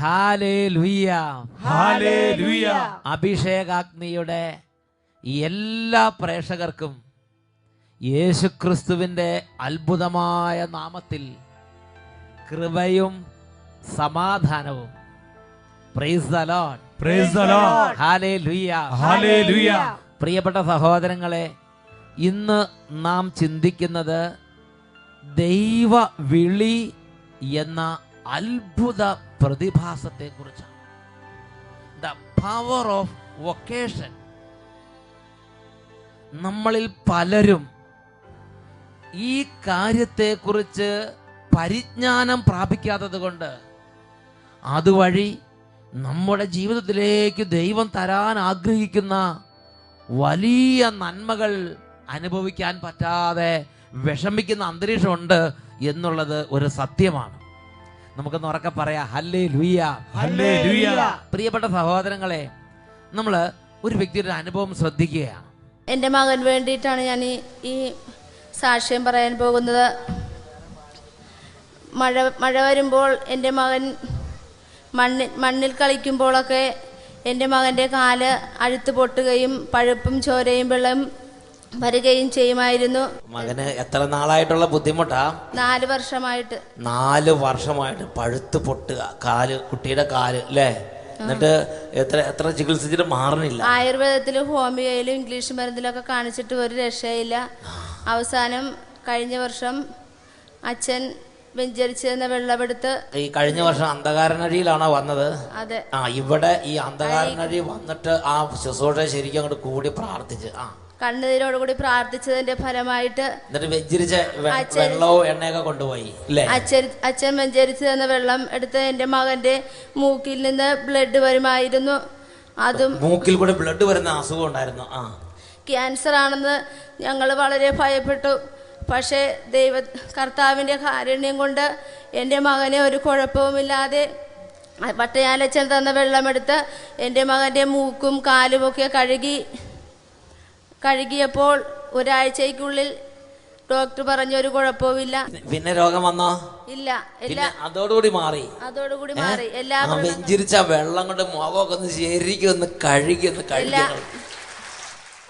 Hallelujah, hallelujah. അഭിഷേകാഗ്നിയുടെ എല്ലാ പ്രേക്ഷകർക്കും യേശുക്രിസ്തുവിൻ്റെ അത്ഭുതമായ നാമത്തിൽ കൃപയും സമാധാനവും. Praise the Lord, praise the Lord. Hallelujah, hallelujah. പ്രിയപ്പെട്ട സഹോദരങ്ങളെ, ഇന്ന് നാം ചിന്തിക്കുന്നത് ദൈവ വിളി എന്ന അത്ഭുത പ്രതിഭാസത്തെക്കുറിച്ചാണ്. The power of vocation. നമ്മളിൽ പലരും ഈ കാര്യത്തെക്കുറിച്ച് പരിജ്ഞാനം പ്രാപിക്കാത്തത് കൊണ്ട് അതുവഴി നമ്മുടെ ജീവിതത്തിലേക്ക് ദൈവം തരാൻ ആഗ്രഹിക്കുന്ന വലിയ നന്മകൾ അനുഭവിക്കാൻ പറ്റാതെ വിഷമിക്കുന്ന അന്തരീക്ഷമുണ്ട് എന്നുള്ളത് ഒരു സത്യമാണ്. നമുക്കൊന്ന് ഉറക്കെ പറയാം, ഹല്ലേലൂയ, ഹല്ലേലൂയ. പ്രിയപ്പെട്ട സഹോദരങ്ങളെ, നമ്മൾ ഒരു വ്യക്തിയുടെ അനുഭവം ശ്രദ്ധിക്കുകയാണ്. എൻ്റെ മകൻ വേണ്ടിയിട്ടാണ് ഞാൻ ഈ സാക്ഷ്യം പറയാൻ പോകുന്നത്. മഴ വരുമ്പോൾ എൻ്റെ മകൻ മണ്ണിൽ കളിക്കുമ്പോഴൊക്കെ എൻ്റെ മകൻ്റെ കാല് അഴുത്ത് പൊട്ടുകയും പഴുപ്പും ചോരയും വെള്ളം വരികയും ചെയ്യുമായിരുന്നു. മകന് എത്ര നാളായിട്ടുള്ള ബുദ്ധിമുട്ടാ? 4 വർഷമായിട്ട്. 4 വർഷമായിട്ട് പഴുത്ത് പൊട്ടുക കാല്, കുട്ടിയുടെ കാല് അല്ലേ? എന്നിട്ട് എത്ര ചികിത്സിച്ചിട്ട് മാറണില്ല. ആയുർവേദത്തിലും ഹോമിയോയിലും ഇംഗ്ലീഷ് മരുന്നിലൊക്കെ കാണിച്ചിട്ട് ഒരു രക്ഷയില്ല. അവസാനം കഴിഞ്ഞ വർഷം അച്ഛൻ വെഞ്ചരിച്ചെന്ന വെള്ളമെടുത്ത്, ഈ കഴിഞ്ഞ വർഷം അന്ധകാരനഴിയിലാണോ വന്നത്? അതെ. ഇവിടെ ഈ അന്ധകാരനഴി വന്നിട്ട് ആ ശുശ്രൂഷ ശരിക്കും അങ്ങോട്ട് കൂടി പ്രാർത്ഥിച്ച് കണ്ണുനീരോടുകൂടി പ്രാർത്ഥിച്ചതിന്റെ ഫലമായിട്ട് എന്നിട്ട് വെഞ്ചരിച്ച വെള്ളവും എണ്ണയൊക്കെ കൊണ്ടുപോയി അല്ലേ? അച്ഛൻ വെഞ്ചരിച്ചു തന്ന വെള്ളം എടുത്ത് എൻ്റെ മകന്റെ മൂക്കിൽ നിന്ന് ബ്ലഡ് വരുമായിരുന്നു. അതും മൂക്കിൽ കൂടെ ബ്ലഡ് വരുന്ന അസുഖം ഉണ്ടായിരുന്നു. ക്യാൻസർ ആണെന്ന് ഞങ്ങൾ വളരെ ഭയപ്പെട്ടു. പക്ഷേ കർത്താവിൻ്റെ കാരുണ്യം കൊണ്ട് എൻ്റെ മകനെ ഒരു കുഴപ്പവുമില്ലാതെ പട്ടയാലച്ഛൻ തന്ന വെള്ളമെടുത്ത് എൻ്റെ മകൻ്റെ മൂക്കും കാലുമൊക്കെ കഴുകിയപ്പോൾ ഒരാഴ്ചയ്ക്കുള്ളിൽ ഡോക്ടർ പറഞ്ഞു ഒരു കുഴപ്പവുമില്ല. പിന്നെ രോഗം വന്നോ? ഇല്ല. അതോടുകൂടി മാറി. എല്ലാ വെഞ്ചരിച്ച വെള്ളം കൊണ്ട് മുഖമൊക്കെ ഒന്ന് ശരിക്കും ഒന്ന് കഴുകി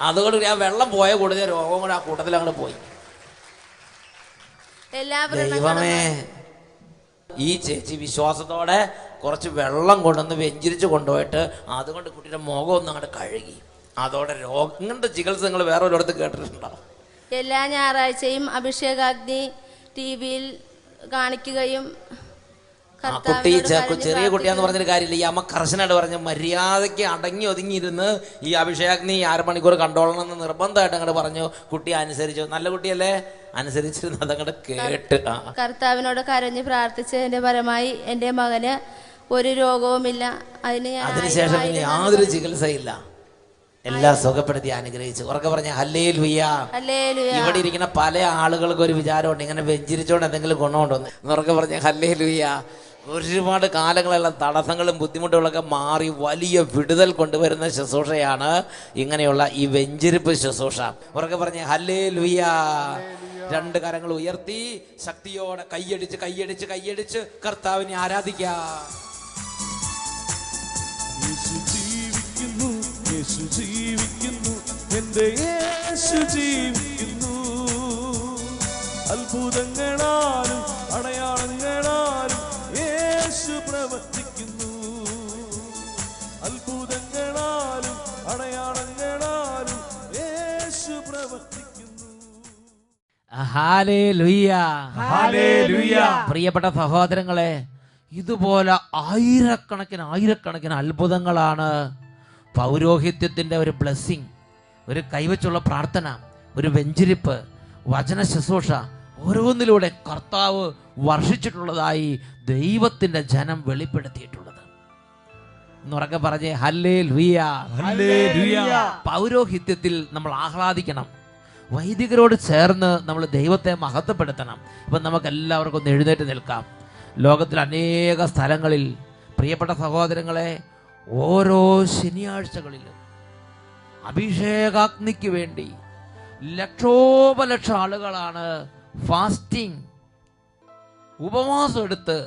അതോടുകൂടി ആ വെള്ളം പോയ കൂടുതൽ രോഗം കൂടെ ആ കൂട്ടത്തിൽ അങ്ങോട്ട് പോയി. ദൈവമേ, ഈ ചേച്ചി വിശ്വാസത്തോടെ കുറച്ച് വെള്ളം കൊണ്ടുവന്ന് വെഞ്ചരിച്ച് കൊണ്ടുപോയിട്ട് അതുകൊണ്ട് കുട്ടിയുടെ മുഖം ഒന്ന് അങ്ങോട്ട് കഴുകി. അതോടെ രോഗം. ഇങ്ങനത്തെ ചികിത്സ നിങ്ങൾ വേറെ ഒരിടത്ത് കേട്ടിട്ടുണ്ടോ? എല്ലാ ഞായറാഴ്ചയും അഭിഷേകാഗ്നി TV-യിൽ കാണിക്കുകയും കുട്ടി ചെറിയ കുട്ടിയാന്ന് പറഞ്ഞൊരു കാര്യമില്ല. ഈ അമ്മ കർശനായിട്ട് പറഞ്ഞ് മര്യാദയ്ക്ക് അടങ്ങി ഒതുങ്ങിയിരുന്ന് ഈ അഭിഷേകാഗ്നി 6 മണിക്കൂർ കണ്ടോളണം എന്ന് നിർബന്ധമായിട്ട് അങ്ങോട്ട് പറഞ്ഞു. കുട്ടി അനുസരിച്ചു. നല്ല കുട്ടിയല്ലേ? അനുസരിച്ചിരുന്ന് അതങ്ങോട്ട് കേട്ട് കർത്താവിനോട് കരഞ്ഞ് പ്രാർത്ഥിച്ചതിന്റെ ഫലമായി എൻ്റെ മകന് ഒരു രോഗവുമില്ല. അതിനുശേഷം പിന്നെ യാതൊരു ചികിത്സയില്ല. എല്ലാം സുഖപ്പെടുത്തി അനുഗ്രഹിച്ചു. ഉറക്കെ പറഞ്ഞ ഹല്ലേലൂയ. ഇവിടെ ഇരിക്കുന്ന പല ആളുകൾക്ക് ഒരു വിചാരമുണ്ട്, ഇങ്ങനെ വെഞ്ചരിച്ചോണ്ട് എന്തെങ്കിലും ഗുണമുണ്ടോന്ന്. ഉറക്കെ പറഞ്ഞ ഹല്ലേലൂയ. ഒരുപാട് കാലങ്ങളെല്ലാം തടസ്സങ്ങളും ബുദ്ധിമുട്ടുകളൊക്കെ മാറി വലിയ വിടുതൽ കൊണ്ടുവരുന്ന ശുശ്രൂഷയാണ് ഇങ്ങനെയുള്ള ഈ വെഞ്ചരിപ്പ് ശുശ്രൂഷ. ഉറക്കെ പറഞ്ഞ ഹല്ലേലൂയ. 2 കരങ്ങൾ ഉയർത്തി ശക്തിയോടെ കൈയടിച്ച് കർത്താവിനെ ആരാധിക്കാം. യേശു ജീവിക്കുന്നു, എൻ്റെ യേശു ജീവിക്കുന്നു. അത്ഭുതങ്ങളാലും അടയാളങ്ങളാലും യേശു പ്രവർത്തിക്കുന്നു. അത്ഭുതങ്ങളാലും അടയാളങ്ങളാലും യേശു പ്രവർത്തിക്കുന്നു. Hallelujah, hallelujah. പ്രിയപ്പെട്ട സഹോദരങ്ങളെ, ഇതുപോലെ ആയിരക്കണക്കിന് അത്ഭുതങ്ങളാണ് പൗരോഹിത്യത്തിൻ്റെ ഒരു ബ്ലെസ്സിങ്, ഒരു കൈവച്ചുള്ള പ്രാർത്ഥന, ഒരു വെഞ്ചരിപ്പ്, വചന ശുശ്രൂഷ, ഓരോന്നിലൂടെ കർത്താവ് വർഷിച്ചിട്ടുള്ളതായി ദൈവത്തിൻ്റെ ജനം വെളിപ്പെടുത്തിയിട്ടുള്ളത്. എന്നുറക്കെ പറഞ്ഞേ ഹല്ലേലൂയ, ഹല്ലേലൂയ. പൗരോഹിത്യത്തിൽ നമ്മൾ ആഹ്ലാദിക്കണം. വൈദികരോട് ചേർന്ന് നമ്മൾ ദൈവത്തെ മഹത്വപ്പെടുത്തണം. ഇപ്പം നമുക്ക് എല്ലാവർക്കും ഒന്ന് എഴുന്നേറ്റ് നിൽക്കാം. ലോകത്തിൽ അനേക സ്ഥലങ്ങളിൽ പ്രിയപ്പെട്ട സഹോദരങ്ങളെ, ഓരോ ശനിയാഴ്ചകളിലും അഭിഷേകാഗ്നിക്ക് വേണ്ടി ലക്ഷോപലക്ഷം ആളുകളാണ് ഫാസ്റ്റിംഗ്, ഉപവാസം എടുത്ത്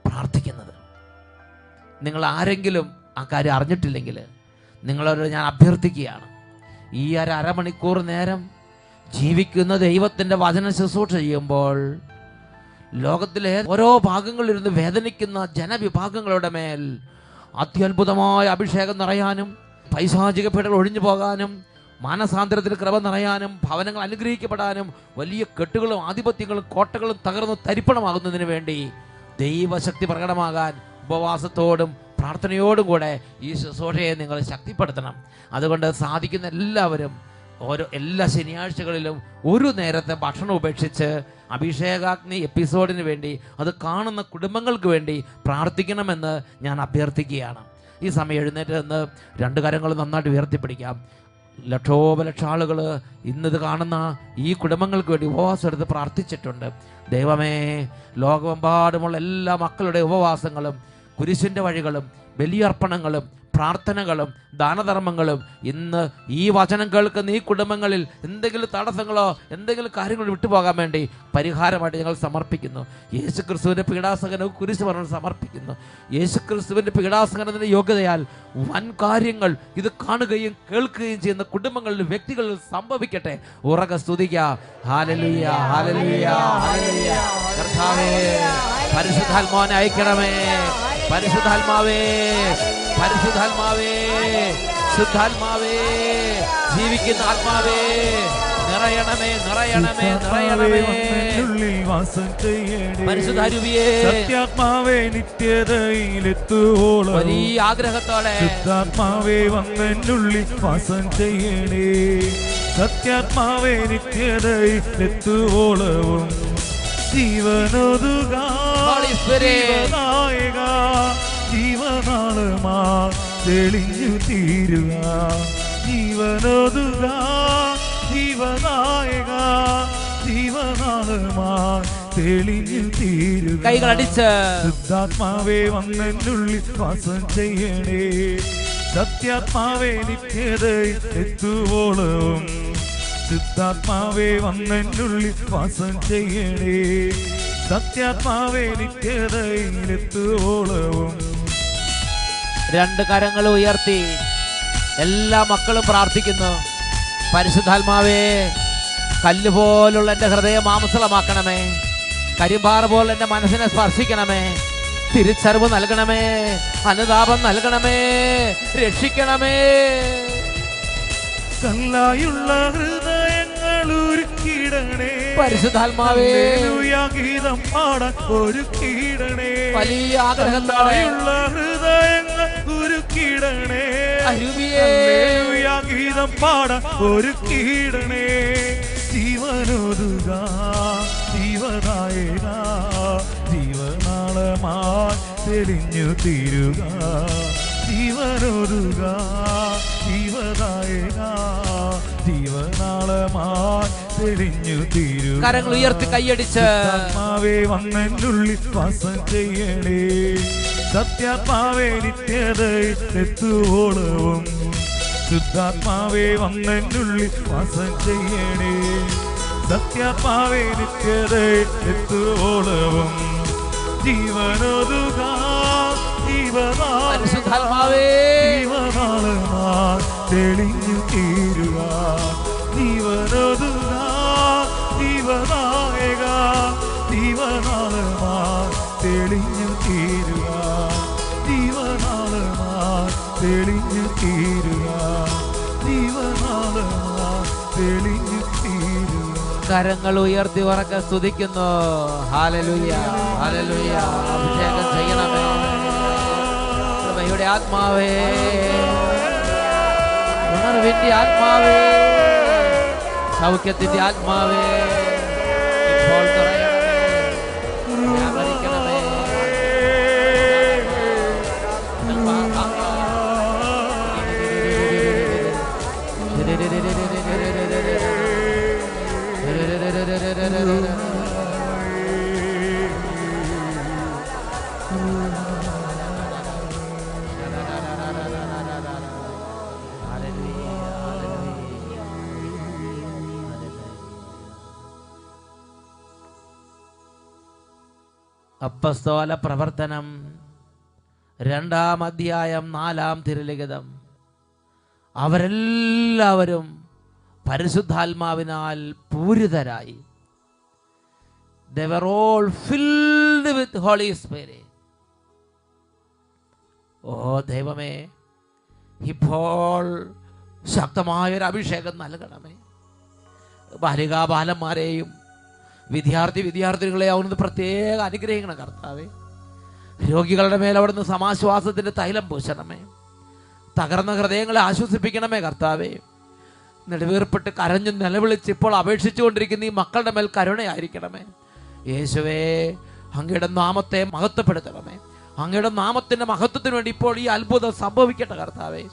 പ്രാർത്ഥിക്കുന്നത്. നിങ്ങൾ ആരെങ്കിലും ആ കാര്യം അറിഞ്ഞിട്ടില്ലെങ്കിൽ നിങ്ങളോട് ഞാൻ അഭ്യർത്ഥിക്കുകയാണ്, ഈ അരമണിക്കൂർ നേരം ജീവിക്കുന്ന ദൈവത്തിൻ്റെ വചന ശുശ്രൂഷ ചെയ്യുമ്പോൾ ലോകത്തിലെ ഓരോ ഭാഗങ്ങളിലിരുന്ന് വേദനിക്കുന്ന ജനവിഭാഗങ്ങളുടെ മേൽ അത്യത്ഭുതമായ അഭിഷേകം നിറയാനും, പൈശാചിക പീഡകൾ ഒഴിഞ്ഞു പോകാനും, മാനസാന്തരത്തിൽ കൃപ നിറയാനും, ഭവനങ്ങൾ അനുഗ്രഹിക്കപ്പെടാനും, വലിയ കെട്ടുകളും ആധിപത്യങ്ങളും കോട്ടകളും തകർന്ന് തരിപ്പണമാകുന്നതിന് വേണ്ടി ദൈവശക്തി പ്രകടമാകാൻ ഉപവാസത്തോടും പ്രാർത്ഥനയോടും കൂടെ ഈ ശുശ്രൂഷയെ നിങ്ങൾ ശക്തിപ്പെടുത്തണം. അതുകൊണ്ട് സാധിക്കുന്ന എല്ലാവരും എല്ലാ ശനിയാഴ്ചകളിലും ഒരു നേരത്തെ ഭക്ഷണം ഉപേക്ഷിച്ച് അഭിഷേകാഗ്നി എപ്പിസോഡിന് വേണ്ടി, അത് കാണുന്ന കുടുംബങ്ങൾക്ക് വേണ്ടി പ്രാർത്ഥിക്കണമെന്ന് ഞാൻ അഭ്യർത്ഥിക്കുകയാണ്. ഈ സമയം എഴുന്നേറ്റ് നിന്ന് രണ്ട് കരങ്ങൾ നന്നായിട്ട് ഉയർത്തിപ്പിടിക്കാം. ലക്ഷോപലക്ഷ ആളുകൾ ഇന്നത് കാണുന്ന ഈ കുടുംബങ്ങൾക്ക് വേണ്ടി ഉപവാസം എടുത്ത് പ്രാർത്ഥിച്ചിട്ടുണ്ട്. ദൈവമേ, ലോകമെമ്പാടുമുള്ള എല്ലാ മക്കളുടെ ഉപവാസങ്ങളും കുരിശിൻ്റെ വഴികളും ബലിയർപ്പണങ്ങളും പ്രാർത്ഥനകളും ദാനധർമ്മങ്ങളും ഇന്ന് ഈ വചനം കേൾക്കുന്ന ഈ കുടുംബങ്ങളിൽ എന്തെങ്കിലും തടസ്സങ്ങളോ എന്തെങ്കിലും കാര്യങ്ങൾ വിട്ടുപോകാൻ വേണ്ടി പരിഹാരമായിട്ട് ഞങ്ങൾ സമർപ്പിക്കുന്നു. യേശുക്രിസ്തുവിൻ്റെ പീഡാസഹനവും കുരിശ് മരണം സമർപ്പിക്കുന്നു. യേശുക്രിസ്തുവിൻ്റെ പീഡാസഹനത്തിൻ്റെ യോഗ്യതയാൽ വൻ കാര്യങ്ങൾ ഇത് കാണുകയും കേൾക്കുകയും ചെയ്യുന്ന കുടുംബങ്ങളിലും വ്യക്തികളിലും സംഭവിക്കട്ടെ. ഉറക്കെ സ്തുതിക്കാം. Hallelujah, hallelujah, hallelujah. കർത്താവേ, പരിശുദ്ധാത്മാവിനെ അയക്കണമേ. പരിശുദ്ധാത്മാവേ, പരിശുദ്ധാത്മാവേ, ശുദ്ധാത്മാവേ, ജീവിക്കുന്ന ആത്മാവേ, നിറയണമേ, നിറയണമേ, നിറയണമേ. പരിശുദ്ധാരൂപിയേ, സത്യാത്മാവേ, നിത്യതയിലെത്തുവോളം വലിയ ആഗ്രഹത്തോടെ ശുദ്ധാത്മാവേ വന്നെന്നുള്ളിൽ വാസം ചെയ്യണേ. സത്യാത്മാവേ, നിത്യതയിലെത്തുവോളവും ജീവനൊതുക, ജീവനായക, ജീവനാളമാ തെളിഞ്ഞു തീരുക. ജീവനൊതുക, ജീവനായക, ജീവനാളമാ തെളിഞ്ഞു തീരുക. കൈകളടിച്ച് ശുദ്ധാത്മാവേ വന്നെന്നുള്ളിൽ വാസം ചെയ്യണേ. സത്യാത്മാവേ, നിത്യതയിൽ എത്തുവോളവും ശുദ്ധാത്മാവേ വന്നെന്നുള്ളിൽ വാസം ചെയ്യണേ. സത്യാത്മാവേ, നിത്യതയിലെത്തുവോളവും. രണ്ട് കരങ്ങൾ ഉയർത്തി എല്ലാ മക്കളും പ്രാർത്ഥിക്കുന്നു. പരിശുദ്ധാത്മാവേ, കല്ലുപോലുള്ള എൻ്റെ ഹൃദയം മാംസളമാക്കണമേ. കരിമ്പാറ പോലെ എൻ്റെ മനസ്സിനെ സ്പർശിക്കണമേ. തിരിച്ചറിവ് നൽകണമേ, അനുതാപം നൽകണമേ, രക്ഷിക്കണമേ. കല്ലായുള്ള ഹൃദയങ്ങൾ ഒരുക്കിടണേ. പരിശുദ്ധാത്മാവേ, ഗീതം പാടാൻ ഒരുക്കിടണേ. വലിയ ആഗ്രഹത്തോടെയുള്ള ഹൃദയങ്ങൾ ഒരുക്കിടണേ. ഗീതം പാടാൻ ഒരുക്കിടണേ. ജീവനൊതുക, ജീവനായക, ജീവനാളമാ തെളിഞ്ഞു തീരുക. ജീവനൊതുക, ജീവനായക, ജീവനാളമാ തെളിഞ്ഞു തീരുക. കരങ്ങൾ ഉയർത്തി കൈയടിച്ച് ആത്മാവേ വന്നെന്നുള്ളിൽ വാസം ചെയ്യണേ. സത്യാത്മാവേ, നിത്യതയിലെത്തുവോളവും ശുദ്ധാത്മാവേ വന്നെന്നുള്ളിൽ വാസം ചെയ്യണേ. സത്യാത്മാവേ, നിത്യതയിലെത്തുവോളവും ജീവനൊതുക, പരിശുദ്ധാത്മാവേ, ജീവനാളമാ തെളിഞ്ഞു തീരുക. ജീവനൊതുക, ജീവനായക, ജീവനാളമാ തെളിഞ്ഞു തീരുക. ജീവനാളമാ തെളിഞ്ഞു തീരുക. ജീവനാളമാ തെളിഞ്ഞു തീരുക. കരങ്ങൾ ഉയർത്തി ഉറക്കെ സ്തുതിക്കുന്നു. Hallelujah, hallelujah. അഭിഷേകം ചെയ്യണമേ. കൃപയുടെ ആത്മാവേ, ഉണർവിന്റെ ആത്മാവേ, സൗഖ്യത്തിന്റെ ആത്മാവേ, ഇപ്പോൾ നിറയണമേ, വ്യാപരിക്കണമേ. അപ്പസ്തോല പ്രവർത്തനം 2-ാം അധ്യായം 4-ാം തിരുലിഖിതം. അവരെല്ലാവരും പരിശുദ്ധാത്മാവിനാൽ പൂരിതരായി. They were all filled with Holy Spirit. ഓ ദൈവമേ, ഇപ്പോൾ ശക്തമായൊരു അഭിഷേകം നൽകണമേ. ബാലികാബാലന്മാരെയും വിദ്യാർത്ഥിനികളെയും അവിടുന്ന് പ്രത്യേക അനുഗ്രഹിക്കണം കർത്താവേ. രോഗികളുടെ മേൽ അവിടുന്ന് സമാശ്വാസത്തിന്റെ തൈലം പൂശണമേ. തകർന്ന ഹൃദയങ്ങളെ ആശ്വസിപ്പിക്കണമേ കർത്താവേ. നെടുവീർപ്പിട്ട് കരഞ്ഞു നിലവിളിച്ച് ഇപ്പോൾ അപേക്ഷിച്ചുകൊണ്ടിരിക്കുന്ന ഈ മക്കളുടെ മേൽ കരുണയായിരിക്കണമേ യേശുവേ. അങ്ങയുടെ നാമത്തെ മഹത്വപ്പെടുത്തണമേ. അങ്ങയുടെ നാമത്തിന്റെ മഹത്വത്തിന് വേണ്ടി ഇപ്പോൾ ഈ അത്ഭുതം സംഭവിക്കട്ടെ കർത്താവേ.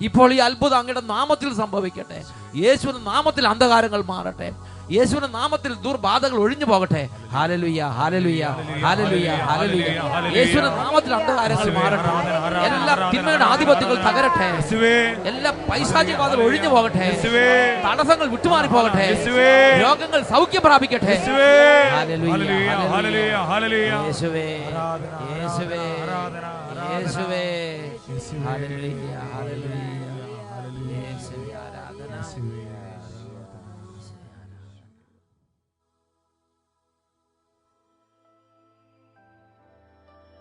ഇപ്പോൾ ഈ അത്ഭുതം അങ്ങയുടെ നാമത്തിൽ സംഭവിക്കട്ടെ. യേശുവിന്റെ നാമത്തിൽ അന്ധകാരങ്ങൾ മാറട്ടെ. യേശുവിന്റെ നാമത്തിൽ ദുർബാധകൾ ഒഴിഞ്ഞു പോകട്ടെ. Hallelujah, hallelujah, hallelujah, hallelujah. യേശുവിന്റെ നാമത്തിൽ അന്ധകാരങ്ങൾ മാറട്ടെ. എല്ലാ തിന്മയുടെ ആധിപത്യങ്ങൾ തകരട്ടെ. എല്ലാ പൈശാചികബാധകൾ ഒഴിഞ്ഞു പോകട്ടെ. തടസ്സങ്ങൾ വിട്ടുമാറി പോകട്ടെ. രോഗങ്ങൾ സൗഖ്യം പ്രാപിക്കട്ടെ. Hallelujah, hallelujah, hallelujah. യേശുവേ, യേശുവേ, യേശുവേ. Hallelujah, hallelujah. യേശുവേ ആരാധന.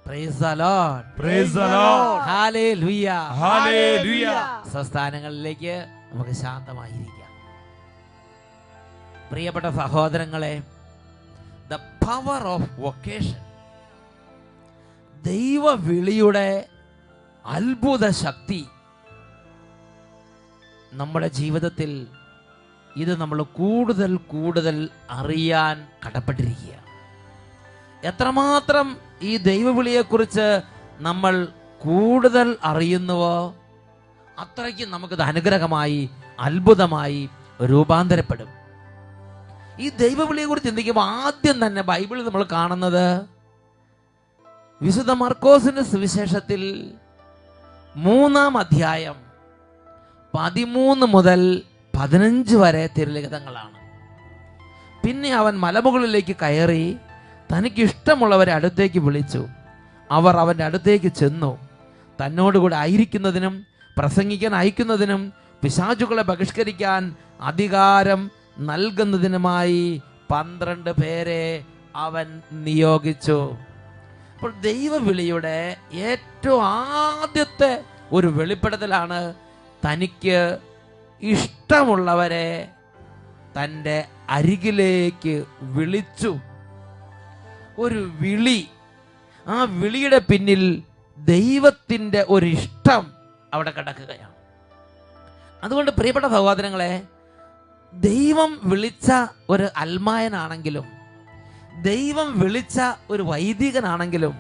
Praise the Lord. Praise the Lord. Hallelujah. Hallelujah. സ്വസ്ഥാനങ്ങളിലേക്ക് നമുക്ക് ശാന്തമായിരിക്കാം. പ്രിയപ്പെട്ട സഹോദരങ്ങളെ, the power of vocation, ദൈവവിളിയുടെ അത്ഭുത ശക്തി നമ്മുടെ ജീവിതത്തിൽ ഇത് നമ്മൾ കൂടുതൽ കൂടുതൽ അറിയാൻ കടപ്പെട്ടിരിക്കുക. എത്രമാത്രം ഈ ദൈവവിളിയെക്കുറിച്ച് നമ്മൾ കൂടുതൽ അറിയുന്നുവോ അത്രയ്ക്കും നമുക്കിത് അനുഗ്രഹമായി അത്ഭുതമായി രൂപാന്തരപ്പെടും. ഈ ദൈവവിളിയെക്കുറിച്ച് ചിന്തിക്കുമ്പോൾ ആദ്യം തന്നെ ബൈബിളിൽ നമ്മൾ കാണുന്നത് വിശുദ്ധ മർക്കോസിന്റെ സുവിശേഷത്തിൽ 3-ാം അധ്യായം 13 മുതൽ 15 വരെ തിരുലിഖിതങ്ങളാണ്. പിന്നെ അവൻ മലമുകളിലേക്ക് കയറി തനിക്കിഷ്ടമുള്ളവരെ അടുത്തേക്ക് വിളിച്ചു. അവർ അവൻ്റെ അടുത്തേക്ക് ചെന്നു. തന്നോടുകൂടെ ആയിരിക്കുന്നതിനും പ്രസംഗിക്കാൻ അയക്കുന്നതിനും പിശാചുകളെ ബഹിഷ്കരിക്കാൻ അധികാരം നൽകുന്നതിനുമായി 12 പേരെ അവൻ നിയോഗിച്ചു. അപ്പോൾ ദൈവവിളിയുടെ ഏറ്റവും ആദ്യത്തെ ഒരു വെളിപ്പെടുത്തലാണ് തനിക്ക് ഇഷ്ടമുള്ളവരെ തൻ്റെ അരികിലേക്ക് വിളിച്ചു. ഒരു വിളി, ആ വിളിയുടെ പിന്നിൽ ദൈവത്തിൻ്റെ ഒരു ഇഷ്ടം അവിടെ കിടക്കുകയാണ്. അതുകൊണ്ട് പ്രിയപ്പെട്ട സഹോദരങ്ങളെ, ദൈവം വിളിച്ച ഒരു അൽമായനാണെങ്കിലും, ദൈവം വിളിച്ച ഒരു വൈദികനാണെങ്കിലും,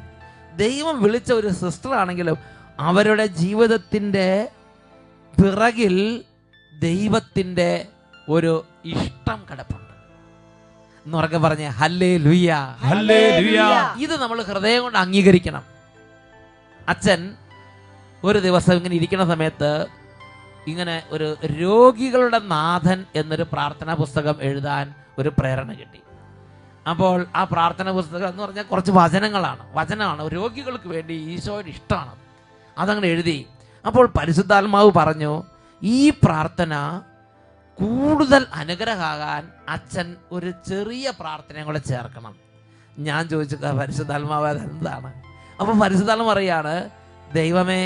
ദൈവം വിളിച്ച ഒരു സിസ്റ്റർ ആണെങ്കിലും അവരുടെ ജീവിതത്തിൻ്റെ പിറകിൽ ദൈവത്തിൻ്റെ ഒരു ഇഷ്ടം കിടപ്പുണ്ട്. എന്നുറക്കെ പറഞ്ഞേ ഹല്ലേലൂയ, ഹല്ലേലൂയ. ഇത് നമ്മൾ ഹൃദയം കൊണ്ട് അംഗീകരിക്കണം. അച്ഛൻ ഒരു ദിവസം ഇങ്ങനെ ഇരിക്കുന്ന സമയത്ത് ഇങ്ങനെ ഒരു രോഗികളുടെ നാഥൻ എന്നൊരു പ്രാർത്ഥനാ പുസ്തകം എഴുതാൻ ഒരു പ്രേരണ കിട്ടി. അപ്പോൾ ആ പ്രാർത്ഥന പുസ്തകം എന്ന് പറഞ്ഞാൽ കുറച്ച് വചനമാണ്, രോഗികൾക്ക് വേണ്ടി ഈശോയുടെ ഇഷ്ടമാണ്. അതങ്ങനെ എഴുതി. അപ്പോൾ പരിശുദ്ധാത്മാവ് പറഞ്ഞു, ഈ പ്രാർത്ഥന കൂടുതൽ അനുഗ്രഹമാകാൻ അച്ഛൻ ഒരു ചെറിയ പ്രാർത്ഥനയും കൂടെ ചേർക്കണം. ഞാൻ ചോദിച്ചു, പരിശുദ്ധാത്മാവ് അതെന്താണ്? അപ്പോൾ പരിശുദ്ധാത്മാവ് പറയാണ്, ദൈവമേ,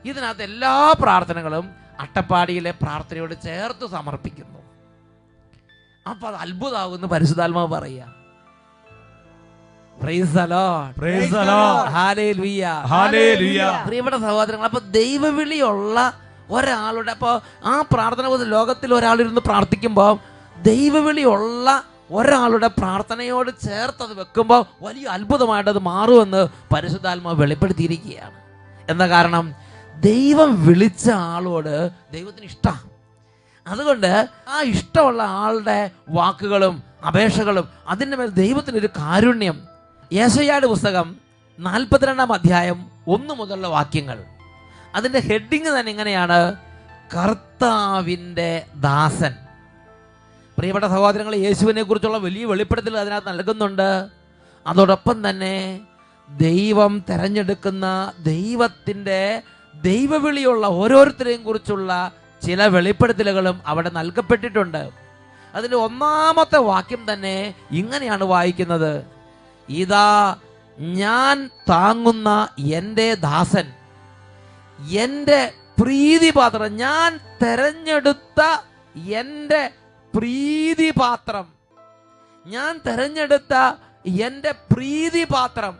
ഇതിനകത്ത് എല്ലാ പ്രാർത്ഥനകളും അട്ടപ്പാടിയിലെ പ്രാർത്ഥനയോട് ചേർത്ത് സമർപ്പിക്കുന്നു. അപ്പൊ അത് അത്ഭുതമാകുമെന്ന് പരിശുദ്ധാത്മാവ് പറയുക. Praise the Lord. Praise the Lord. Hallelujah. Hallelujah. പ്രിയപ്പെട്ട സഹോദരങ്ങൾ, അപ്പൊ ദൈവവിളിയുള്ള ഒരാളുടെ, അപ്പോൾ ആ പ്രാർത്ഥന ലോകത്തിൽ ഒരാളിരുന്ന് പ്രാർത്ഥിക്കുമ്പോൾ ദൈവവിളിയുള്ള ഒരാളുടെ പ്രാർത്ഥനയോട് ചേർത്ത് അത് വെക്കുമ്പോൾ വലിയ അത്ഭുതമായിട്ട് അത് മാറുമെന്ന് പരിശുദ്ധാത്മാവ് വെളിപ്പെടുത്തിയിരിക്കുകയാണ്. എന്താ കാരണം? ദൈവം വിളിച്ച ആളോട് ദൈവത്തിന് ഇഷ്ടമാണ്. അതുകൊണ്ട് ആ ഇഷ്ടമുള്ള ആളുടെ വാക്കുകളും അപേക്ഷകളും അതിൻ്റെ മേൽ ദൈവത്തിനൊരു കാരുണ്യം. യെശയ്യായുടെ പുസ്തകം 42-ാം അധ്യായം 1 മുതലുള്ള വാക്യങ്ങൾ, അതിൻ്റെ ഹെഡിങ് തന്നെ ഇങ്ങനെയാണ്, കർത്താവിൻ്റെ ദാസൻ. പ്രിയപ്പെട്ട സഹോദരങ്ങളെ, യേശുവിനെ കുറിച്ചുള്ള വലിയ വെളിപ്പെടുത്തൽ അതിനകത്ത് നൽകുന്നുണ്ട്. അതോടൊപ്പം തന്നെ ദൈവം തെരഞ്ഞെടുക്കുന്ന ദൈവത്തിൻ്റെ ദൈവവിളിയുള്ള ഓരോരുത്തരെയും കുറിച്ചുള്ള ചില വെളിപ്പെടുത്തലുകളും അവിടെ നൽകപ്പെട്ടിട്ടുണ്ട്. അതിൻ്റെ ഒന്നാമത്തെ വാക്യം തന്നെ ഇങ്ങനെയാണ് വായിക്കുന്നത്: ഇതാ ഞാൻ താങ്ങുന്ന എൻ്റെ ദാസൻ, എൻ്റെ പ്രീതിപാത്രം, ഞാൻ തെരഞ്ഞെടുത്ത എൻ്റെ പ്രീതിപാത്രം, ഞാൻ തെരഞ്ഞെടുത്ത എൻ്റെ പ്രീതിപാത്രം.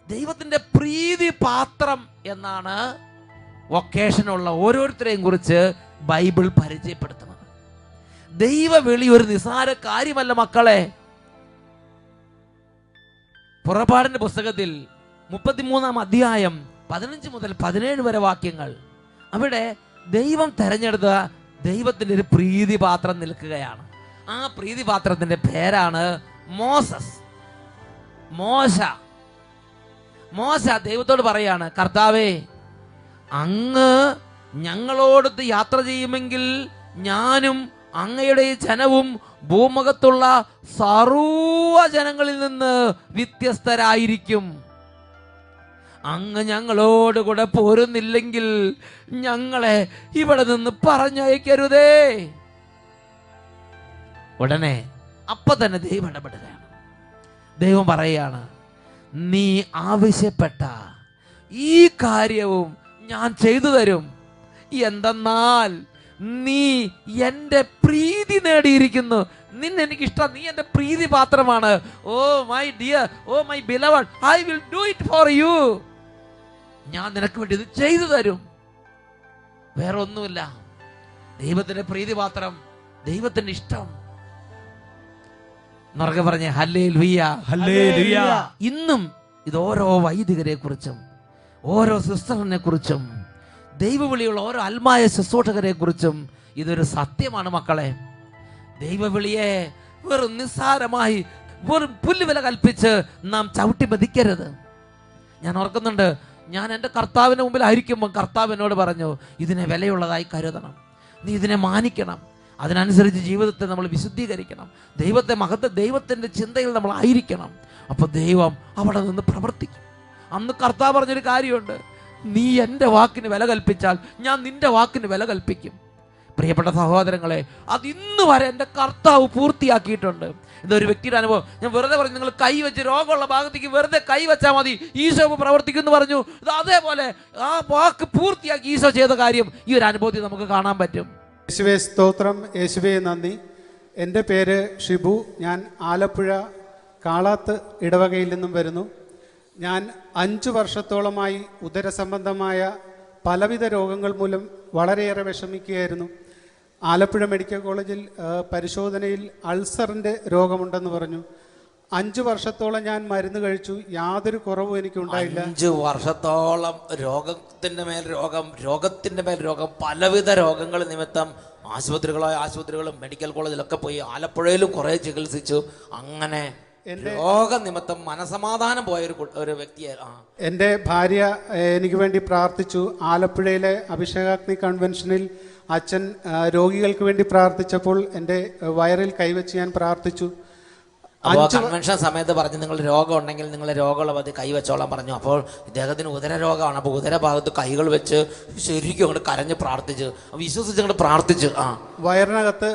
ദൈവത്തിൻ്റെ പ്രീതിപാത്രം എന്നാണ് വൊക്കേഷനുള്ള ഓരോരുത്തരെയും കുറിച്ച് ബൈബിൾ പരിചയപ്പെടുത്തുന്നത്. ദൈവവിളി ഒരു നിസ്സാര കാര്യമല്ല മക്കളെ. പുറപ്പാടിന്റെ പുസ്തകത്തിൽ 33-ാം അധ്യായം 15 മുതൽ 17 വരെ വാക്യങ്ങൾ, അവിടെ ദൈവം തെരഞ്ഞെടുത്ത ദൈവത്തിൻ്റെ ഒരു പ്രീതിപാത്രം നിൽക്കുകയാണ്. ആ പ്രീതിപാത്രത്തിന്റെ പേരാണ് മോസസ്. മോശ ദൈവത്തോട് പറയാണ്: കർത്താവേ, അങ്ങ് ഞങ്ങളോടൊത്ത് യാത്ര ചെയ്യുമെങ്കിൽ ഞാനും അങ്ങയുടെ ജനവും ഭൂമുഖത്തുള്ള സർവ്വജനങ്ങളിൽ നിന്ന് വ്യത്യസ്തരായിരിക്കും. അങ്ങ് ഞങ്ങളോടുകൂടെ പോരുന്നില്ലെങ്കിൽ ഞങ്ങളെ ഇവിടെ നിന്ന് പറഞ്ഞയക്കരുതേ. ഉടനെ അപ്പൊ തന്നെ ദൈവം ഇടപെടുകയാണ്. ദൈവം പറയുകയാണ്: നീ ആവശ്യപ്പെട്ട ഈ കാര്യവും ഞാൻ ചെയ്തു തരും. എന്തെന്നാൽ നീ എൻ്റെ പ്രീതി നേടിയിരിക്കുന്നു. നിന്നെ എനിക്ക് ഇഷ്ടം, നീ എൻ്റെ പ്രീതി പാത്രമാണ്. Oh my dear, oh my beloved, I will do it for you. ഞാൻ നിനക്ക് വേണ്ടി ഇത് ചെയ്തു തരും. വേറെ ഒന്നുമില്ല. ദൈവത്തിന്റെ പ്രീതിപാത്രം, ദൈവത്തിന്റെ ഇഷ്ടം. എന്നൊക്കെ പറഞ്ഞ ഹല്ലേലൂയ, ഹല്ലേലൂയ. ഇന്നും ഇത് ഓരോ വൈദികരെ കുറിച്ചും ഓരോ സിസ്റ്ററിനെ കുറിച്ചും ദൈവവിളിയുള്ള ഓരോ ആത്മായ ശുശ്രൂഷകരെ കുറിച്ചും ഇതൊരു സത്യമാണ് മക്കളെ. ദൈവവിളിയെ വെറും നിസ്സാരമായി വെറും പുല്ലുവില കൽപ്പിച്ച് നാം ചവിട്ടി മതിക്കരുത്. ഞാൻ ഓർക്കുന്നുണ്ട്, ഞാൻ എൻ്റെ കർത്താവിൻ്റെ മുമ്പിലായിരിക്കുമ്പോൾ കർത്താവ് എന്നോട് പറഞ്ഞു, ഇതിനെ വിലയുള്ളതായി കരുതണം, നീ ഇതിനെ മാനിക്കണം, അതിനനുസരിച്ച് ജീവിതത്തെ നമ്മൾ വിശുദ്ധീകരിക്കണം, ദൈവത്തിൻ്റെ ചിന്തയിൽ നമ്മൾ ആയിരിക്കണം. അപ്പോൾ ദൈവം അവിടെ നിന്ന് പ്രവർത്തിക്കും. അന്ന് കർത്താവ് പറഞ്ഞൊരു കാര്യമുണ്ട്: നീ എൻ്റെ വാക്കിന് വില കൽപ്പിച്ചാൽ ഞാൻ നിന്റെ വാക്കിന് വില കൽപ്പിക്കും. പ്രിയപ്പെട്ട സഹോദരങ്ങളെ, അത് ഇന്ന് വരെ എൻ്റെ കർത്താവ് പൂർത്തിയാക്കിയിട്ടുണ്ട്. ഇതൊരു വ്യക്തിയുടെ അനുഭവം. ഞാൻ വെറുതെ പറഞ്ഞു, നിങ്ങൾ കൈ വെച്ച് രോഗമുള്ള ഭാഗത്തേക്ക് വെറുതെ കൈ വെച്ചാൽ മതി, ഈശോ പ്രവർത്തിക്കും എന്ന് പറഞ്ഞു. അതേപോലെ ആ വാക്ക് പൂർത്തിയാക്കി ഈശോ ചെയ്ത കാര്യം ഈ ഒരു അനുഭവത്തിൽ നമുക്ക് കാണാൻ പറ്റും. യേശുവേ സ്തോത്രം, യേശുവേ നന്ദി. എൻ്റെ പേര് ഷിബു. ഞാൻ ആലപ്പുഴ കാളാത്ത് ഇടവകയിൽ നിന്നും വരുന്നു. ഞാൻ 5 വർഷത്തോളമായി ഉദരസംബന്ധമായ പലവിധ രോഗങ്ങൾ മൂലം വളരെയേറെ വിഷമിക്കുകയായിരുന്നു. ആലപ്പുഴ മെഡിക്കൽ കോളേജിൽ പരിശോധനയിൽ അൾസറിൻ്റെ രോഗമുണ്ടെന്ന് പറഞ്ഞു. 5 വർഷത്തോളം ഞാൻ മരുന്ന് കഴിച്ചു, യാതൊരു കുറവും എനിക്കുണ്ടായില്ല. 5 വർഷത്തോളം രോഗത്തിന്റെ മേൽ രോഗം, പലവിധ രോഗങ്ങൾ നിമിത്തം ആശുപത്രികളും മെഡിക്കൽ കോളേജിലൊക്കെ പോയി, ആലപ്പുഴയിലും കുറെ ചികിത്സിച്ചു. അങ്ങനെ രോഗനിമിത്തം മനസമാധാനം പോയ ഒരു വ്യക്തിയായിരുന്നു. എൻ്റെ ഭാര്യ എനിക്ക് വേണ്ടി പ്രാർത്ഥിച്ചു. ആലപ്പുഴയിലെ അഭിഷേകാഗ്നി കൺവെൻഷനിൽ അച്ഛൻ രോഗികൾക്ക് വേണ്ടി പ്രാർത്ഥിച്ചപ്പോൾ എൻ്റെ വയറിൽ കൈവച്ച് ഞാൻ പ്രാർത്ഥിച്ചു. കൺവെൻഷൻ സമയത്ത് പറഞ്ഞു, നിങ്ങൾ രോഗം ഉണ്ടെങ്കിൽ നിങ്ങൾ രോഗമുള്ള പതി കൈവച്ചോളാൻ പറഞ്ഞു. അപ്പോൾ ഇദ്ദേഹത്തിന് ഉദര രോഗമാണ്. അപ്പോൾ ഉദരഭാഗത്ത് കൈകൾ വെച്ച് ശരിക്കും അങ്ങോട്ട് കരഞ്ഞ് പ്രാർത്ഥിച്ച് വിശ്വസിച്ച് അങ്ങോട്ട് പ്രാർത്ഥിച്ചു. വയറിനകത്ത്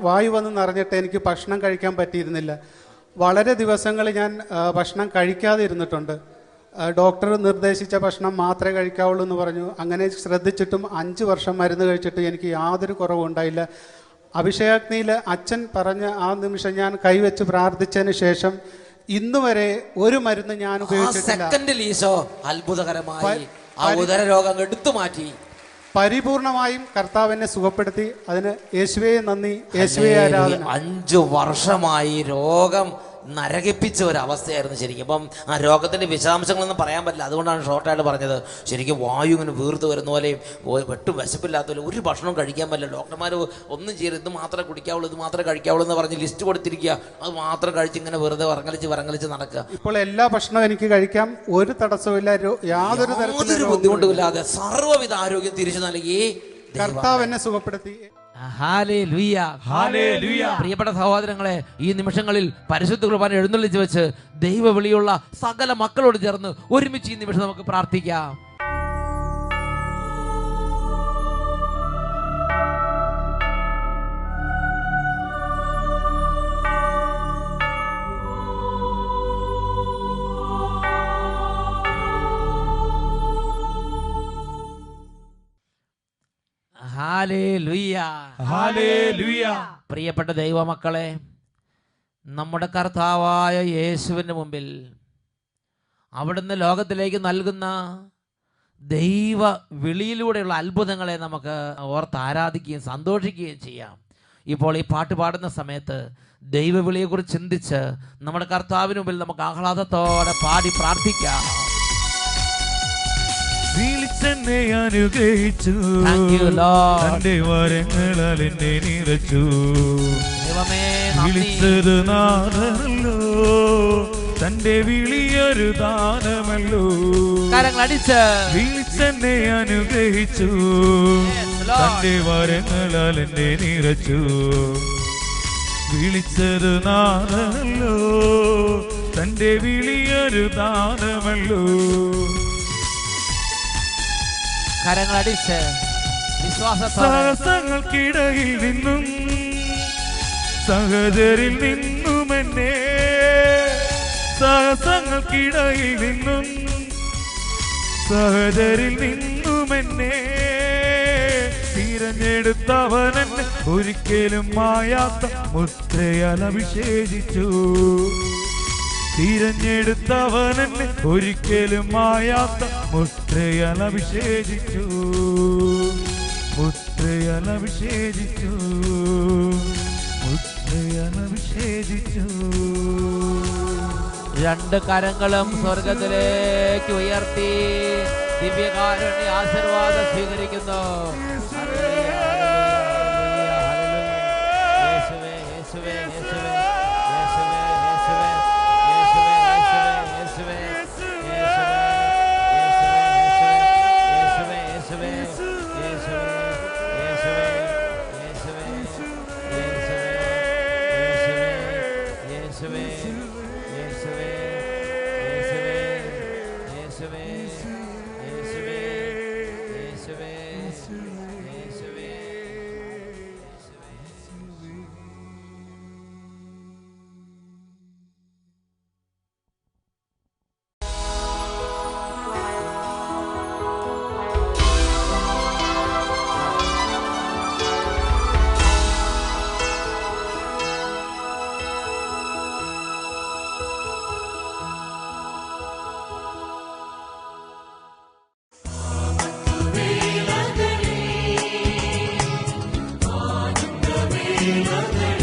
വായു വന്ന് നിറഞ്ഞിട്ട് എനിക്ക് ഭക്ഷണം കഴിക്കാൻ പറ്റിയിരുന്നില്ല. വളരെ ദിവസങ്ങൾ ഞാൻ ഭക്ഷണം കഴിക്കാതെ ഇരുന്നിട്ടുണ്ട്. ഡോക്ടർ നിർദ്ദേശിച്ച ഭക്ഷണം മാത്രമേ കഴിക്കാവുള്ളൂ എന്ന് പറഞ്ഞു. അങ്ങനെ ശ്രദ്ധിച്ചിട്ടും 5 വർഷം മരുന്ന് കഴിച്ചിട്ട് എനിക്ക് യാതൊരു കുറവും ഉണ്ടായില്ല. അഭിഷേകാഗ്നിയിൽ അച്ഛൻ പറഞ്ഞ ആ നിമിഷം ഞാൻ കൈവച്ച് പ്രാർത്ഥിച്ചതിന് ശേഷം ഇന്ന് വരെ ഒരു മരുന്ന് ഞാൻ ഉപയോഗിച്ചിട്ടില്ല. അത്ഭുതകരമായി ആ ഉദര രോഗം എടുത്തു മാറ്റി പരിപൂർണമായും കർത്താവിനെ സുഖപ്പെടുത്തി. അതിന് യേശുവേ നന്ദി, യേശുവേ ആരാധന. 5 വർഷമായി രോഗം നരകിപ്പിച്ച ഒരു അവസ്ഥയായിരുന്നു ശരിക്കും. അപ്പം ആ രോഗത്തിന്റെ വിശദാംശങ്ങളൊന്നും പറയാൻ പറ്റില്ല, അതുകൊണ്ടാണ് ഷോർട്ടായിട്ട് പറഞ്ഞത്. ശരിക്കും വായു ഇങ്ങനെ വീർത്ത് വരുന്ന പോലെയും വെട്ടും വിശപ്പില്ലാത്ത പോലെ ഒരു ഭക്ഷണം കഴിക്കാൻ പറ്റില്ല. ഡോക്ടർമാർ ഒന്നും ചെയ്യരുത്, ഇത് മാത്രമേ കുടിക്കാവുള്ളൂ, ഇത് മാത്രമേ കഴിക്കാവുള്ളൂ എന്ന് പറഞ്ഞ് ലിസ്റ്റ് കൊടുത്തിരിക്കുക. അത് മാത്രം കഴിച്ച് ഇങ്ങനെ വെറുതെ വറങ്ങലിച്ച് നടക്കുക. ഇപ്പോൾ എല്ലാ ഭക്ഷണവും എനിക്ക് കഴിക്കാം, ഒരു തടസ്സമില്ല, യാതൊരു ബുദ്ധിമുട്ടുമില്ലാതെ സർവ്വവിധ ആരോഗ്യം തിരിച്ചു നൽകി കർത്താവ് എന്നെ സുഖപ്പെടുത്തി. ഹല്ലേലൂയ. ഹല്ലേലൂയ. പ്രിയപ്പെട്ട സഹോദരങ്ങളെ, ഈ നിമിഷങ്ങളിൽ പരിശുദ്ധ കുർബാന എഴുന്നള്ളിച്ച് വെച്ച് ദൈവവിളിയുള്ള സകല മക്കളോട് ചേർന്ന് ഒരുമിച്ച് ഈ നിമിഷം നമുക്ക് പ്രാർത്ഥിക്കാം. ഹല്ലേലൂയ. ഹല്ലേലൂയ. പ്രിയപ്പെട്ട ദൈവമക്കളെ, നമ്മുടെ കർത്താവായ യേശുവിൻ്റെ മുമ്പിൽ അവിടുന്ന് ലോകത്തിലേക്ക് നൽകുന്ന ദൈവ വിളിയിലൂടെയുള്ള അത്ഭുതങ്ങളെ നമുക്ക് ഓർത്ത് ആരാധിക്കുകയും സന്തോഷിക്കുകയും ചെയ്യാം. ഇപ്പോൾ ഈ പാട്ട് പാടുന്ന സമയത്ത് ദൈവവിളിയെക്കുറിച്ച് ചിന്തിച്ച് നമ്മുടെ കർത്താവിന് മുമ്പിൽ നമുക്ക് ആഹ്ലാദത്തോടെ പാടി പ്രാർത്ഥിക്കാം. വിളിച്ചെന്നെ അനുഗ്രഹിച്ചു, തന്റെ വരങ്ങളാൽ എന്നെ നിറച്ചു. വിളിച്ചത് നാഥനല്ലോ, തന്റെ വിളിയൊരു ദാനമല്ലോ. കരങ്ങളടിച്ച് വിളിച്ചെന്നെ അനുഗ്രഹിച്ചു, തന്റെ വരങ്ങളാൽ എന്നെ നിറച്ചു. വിളിച്ചത് നാഥനല്ലോ, തന്റെ വിളിയൊരു ദാനമല്ലോ. കരങ്ങളടിച്ച് സാഹസങ്ങൾക്കിടയിൽ നിന്നും സഹചരിൽ നിന്നും എന്നെ, സാഹസങ്ങൾക്കിടയിൽ നിന്നും സഹചരിൽ നിന്നും എന്നെ തിരഞ്ഞെടുത്തവനെന്നെ ഒരിക്കലും മായാത്ത മുദ്രയാൽ അഭിഷേകിച്ചു. തിരഞ്ഞെടുത്തവനെന്നെ ഒരിക്കലും മായാത്ത മുദ്രയാൽ അഭിഷേകിച്ചു. മുദ്രയാൽ അഭിഷേകിച്ചു. മുദ്രയാൽ അഭിഷേകിച്ചു. രണ്ട് കരങ്ങളും സ്വർഗത്തിലേക്ക് ഉയർത്തി ദിവ്യകാരുണ്യ ആശീർവാദം സ്വീകരിക്കുന്നു. യേശുവേ, യേശുവേ, യേശുവേ, യേശുവേ, യേശുവേ, യേശുവേ, യേശുവേ, യേശുവേ, യേശുവേ, യേശുവേ, യേശുവേ, Amen.